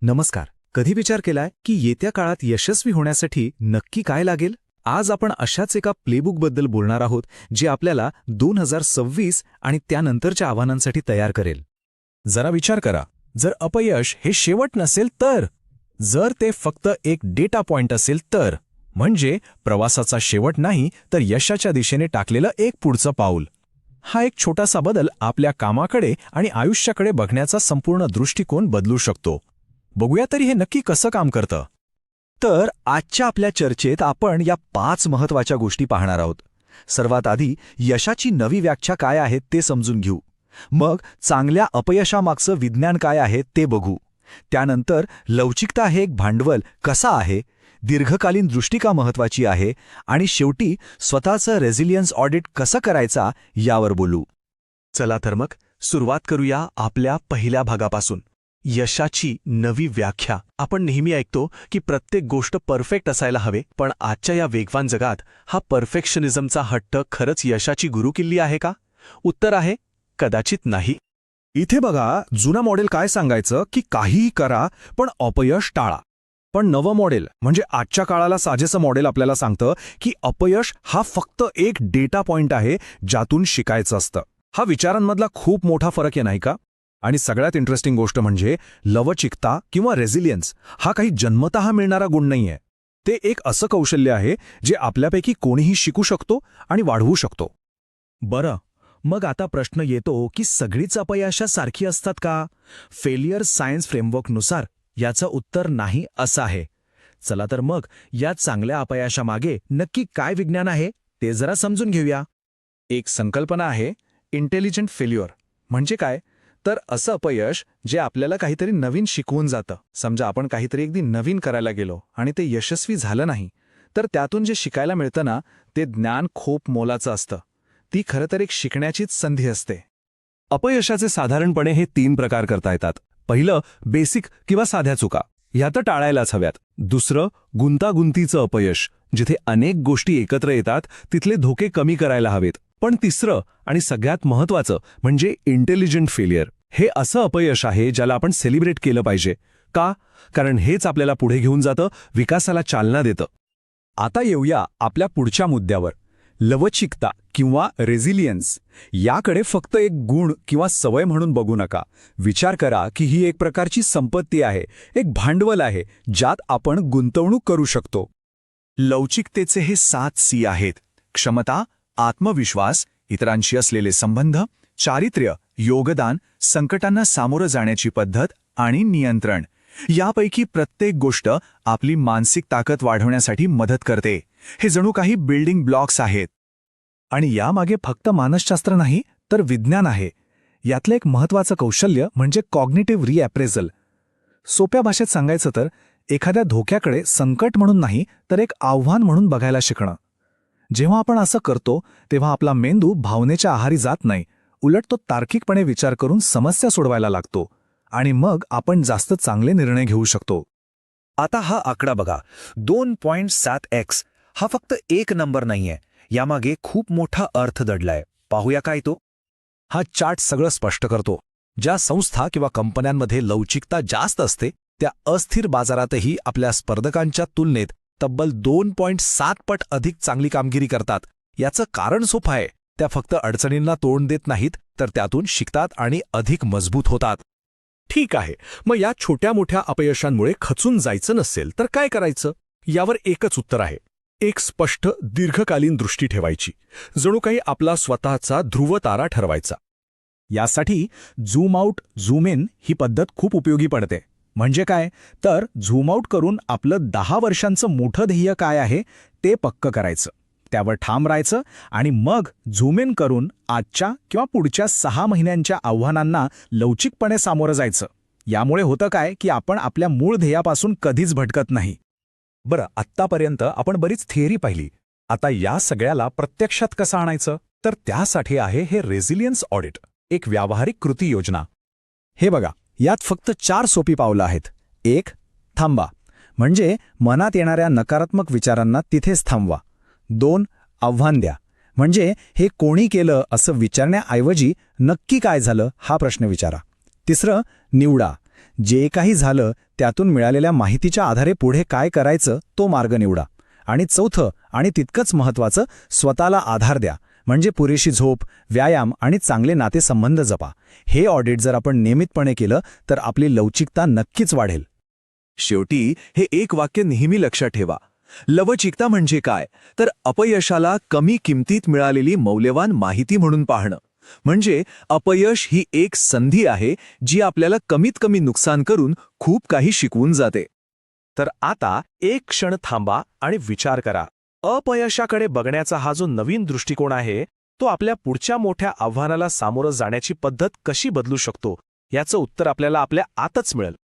नमस्कार. कधी विचार केलाय की येत्या काळात यशस्वी होण्यासाठी नक्की काय लागेल? आज आपण अशाच एका प्लेबुकबद्दल बोलणार आहोत जे आपल्याला 2026 आणि त्यानंतरच्या आव्हानांसाठी तयार करेल. जरा विचार करा, जर अपयश हे शेवट नसेल तर, जर ते फक्त एक डेटा पॉइंट असेल तर, म्हणजे प्रवासाचा शेवट नाही तर यशाच्या दिशेने टाकलेलं एक पुढचं पाऊल. हा एक छोटासा बदल आपल्या कामाकडे आणि आयुष्याकडे बघण्याचा संपूर्ण दृष्टिकोन बदलू शकतो. बघूया तरी हे नक्की कसं काम करतं. तर आजच्या आपल्या चर्चेत आपण या 5 महत्त्वाच्या गोष्टी पाहणार आहोत. सर्वात आधी यशाची नवी व्याख्या काय आहे ते समजून घेऊ. मग चांगल्या अपयशामागचं विज्ञान काय आहे ते बघू. त्यानंतर लवचिकता हे एक भांडवल कसा आहे, दीर्घकालीन दृष्टी का महत्त्वाची आहे, आणि शेवटी स्वतःचं रेझिलियन्स ऑडिट कसं करायचा यावर बोलू. चला तर मग सुरुवात करूया आपल्या पहिल्या भागापासून. यशाची नवी व्याख्या. आपण नेहमी ऐकतो की प्रत्येक गोष्ट परफेक्ट असायला हवे, पण आजच्या या वेगवान जगात हा परफेक्शनिझमचा हट्ट खरंच यशाची गुरुकिल्ली आहे का? उत्तर आहे कदाचित नाही. इथे बघा, जुना मॉडेल काय सांगायचं की काहीही करा पण अपयश टाळा. पण नवं मॉडेल म्हणजे आजच्या काळाला साजेसं मॉडेल आपल्याला सांगतं की अपयश हा फक्त एक डेटा पॉइंट आहे ज्यातून शिकायचं असतं. हा विचारांमधला खूप मोठा फरक आहे नाही का? आणि सगळ्यात इंटरेस्टिंग गोष्ट म्हणजे लवचिकता किंवा रेझिलियन्स हा काही जन्मतः मिळणारा गुण नाहीये. ते एक असं कौशल्य आहे जे आपल्यापैकी कोणीही शिकू शकतो आणि वाढवू शकतो. बरं, मग आता प्रश्न येतो की सगळीच अपयशासारखी असतात का? फेलियर सायन्स फ्रेमवर्कनुसार याचं उत्तर नाही असं आहे. चला तर मग या चांगल्या अपयशामागे नक्की काय विज्ञान आहे ते जरा समजून घेऊया. एक संकल्पना आहे इंटेलिजंट फेल्युअर. म्हणजे काय? तर असं अपयश जे आपल्याला काहीतरी नवीन शिकवून जातं. समजा आपण काहीतरी अगदी नवीन करायला गेलो आणि ते यशस्वी झालं नाही, तर त्यातून जे शिकायला मिळतं ना, ते ज्ञान खूप मोलाचं असतं. ती खरं तर एक शिकण्याचीच संधी असते. अपयशाचे साधारणपणे हे 3 प्रकार करता येतात. पहिलं, बेसिक किंवा साध्या चुका, ह्या तर टाळायलाच हव्यात. दुसरं, गुंतागुंतीचं अपयश, जिथे अनेक गोष्टी एकत्र येतात, तिथले धोके कमी करायला हवेत. पण तिसरं आणि सगळ्यात महत्त्वाचं म्हणजे इंटेलिजंट फेलियर. हे असं अपयश आहे ज्याला आपण सेलिब्रेट केलं पाहिजे. का? कारण हेच आपल्याला पुढे घेऊन जातं, विकासाला चालना देतं. आता येऊया आपल्या पुढच्या मुद्द्यावर, लवचिकता किंवा रेझिलियन्स. याकडे फक्त एक गुण किंवा सवय म्हणून बघू नका. विचार करा की ही एक प्रकारची संपत्ती आहे, एक भांडवल आहे ज्यात आपण गुंतवणूक करू शकतो. लवचिकतेचे हे 7 सी आहेत: क्षमता, आत्मविश्वास, इतरांशी असलेले संबंध, चारित्र्य, योगदान, संकटांना सामोरं जाण्याची पद्धत आणि नियंत्रण. यापैकी प्रत्येक गोष्ट आपली मानसिक ताकद वाढवण्यासाठी मदत करते. हे जणू काही बिल्डिंग ब्लॉक्स आहेत. आणि यामागे फक्त मानसशास्त्र नाही तर विज्ञान आहे. यातलं एक महत्त्वाचं कौशल्य म्हणजे कॉग्निटिव्ह रिअप्रेझल. सोप्या भाषेत सांगायचं तर एखाद्या धोक्याकडे संकट म्हणून नाही तर एक आव्हान म्हणून बघायला शिकणं. जेव्हा आपण असं करतो तेव्हा आपला मेंदू भावनेच्या आहारी जात नाही, उलट तो तार्किकपणे विचार करून समस्या सोडवायला लागतो आणि मग आपण जास्त चांगले निर्णय घेऊ शकतो. आता हा आकडा बघा, 2.7x. हा फक्त एक नंबर नाहीये, यामागे खूप मोठा अर्थ दडलाय. पाहूया काय तो. हा चार्ट सगळं स्पष्ट करतो. ज्या संस्था किंवा कंपन्यांमध्ये लवचिकता जास्त असते त्या अस्थिर बाजारातही आपल्या स्पर्धकांच्या तुलनेत तब्बल 2.7 पट अधिक चांगली कामगिरी करतात. याचं कारण सोपं आहे. त्या फक्त अडचणींना तोंड देत नाहीत तर त्यातून शिकतात आणि अधिक मजबूत होतात. ठीक आहे, मग या छोट्या मोठ्या अपयशांमुळे खचून जायचं नसेल तर काय करायचं? यावर एकच उत्तर आहे. एक स्पष्ट दीर्घकालीन दृष्टी ठेवायची. जणू काही आपला स्वतःचा ध्रुवतारा ठरवायचा. यासाठी झूम आउट झूम इन ही पद्धत खूप उपयोगी पडते. म्हणजे काय? तर झूम आउट करून आपलं 10 वर्षांचं मोठं ध्येय काय आहे ते पक्क करायचं, त्यावर ठाम राहायचं आणि मग झूम इन करून आजच्या किंवा पुढच्या 6 महिन्यांच्या आव्हानांना लवचिकपणे सामोरं जायचं. यामुळे होतं काय की आपण आपल्या मूळ ध्येयापासून कधीच भटकत नाही. बरं, आत्तापर्यंत आपण बरीच थिअरी पाहिली. आता या सगळ्याला प्रत्यक्षात कसं आणायचं? तर त्यासाठी आहे हे रेझिलियन्स ऑडिट, एक व्यावहारिक कृती योजना. हे बघा, यात फक्त 4 सोपी पावलं आहेत. 1. थांबा, म्हणजे मनात येणाऱ्या नकारात्मक विचारांना तिथेच थांबवा. 2. आव्हान द्या, म्हणजे हे कोणी केलं असं विचारण्याऐवजी नक्की काय झालं हा प्रश्न विचारा. 3. निवडा, जे काही झालं त्यातून मिळालेल्या माहितीच्या आधारे पुढे काय करायचं तो मार्ग निवडा. आणि चौथं आणि तितकंच महत्त्वाचं, स्वतःला आधार द्या. म्हणजे पुरेशी झोप, व्यायाम आणि चांगले नातेसंबंध जपा. हे ऑडिट जर आपण नियमितपणे केलं तर आपली लवचिकता नक्कीच वाढेल. शेवटी हे एक वाक्य नेहमी लक्षात ठेवा. लवचिकता म्हणजे काय, तर अपयशाला कमी किमतीत मिळालेली मौल्यवान माहिती म्हणून पाहणं. म्हणजे अपयश ही एक संधी आहे जी आपल्याला कमीत कमी नुकसान करून खूप काही शिकवून जाते. तर आता एक क्षण थांबा आणि विचार करा. अपयशाकडे बघण्याचा हा जो नवीन दृष्टिकोन आहे तो आपल्या पुढच्या मोठ्या आव्हानाला सामोरं जाण्याची पद्धत कशी बदलू शकतो याचं उत्तर आपल्याला आपल्या आतच मिळेल.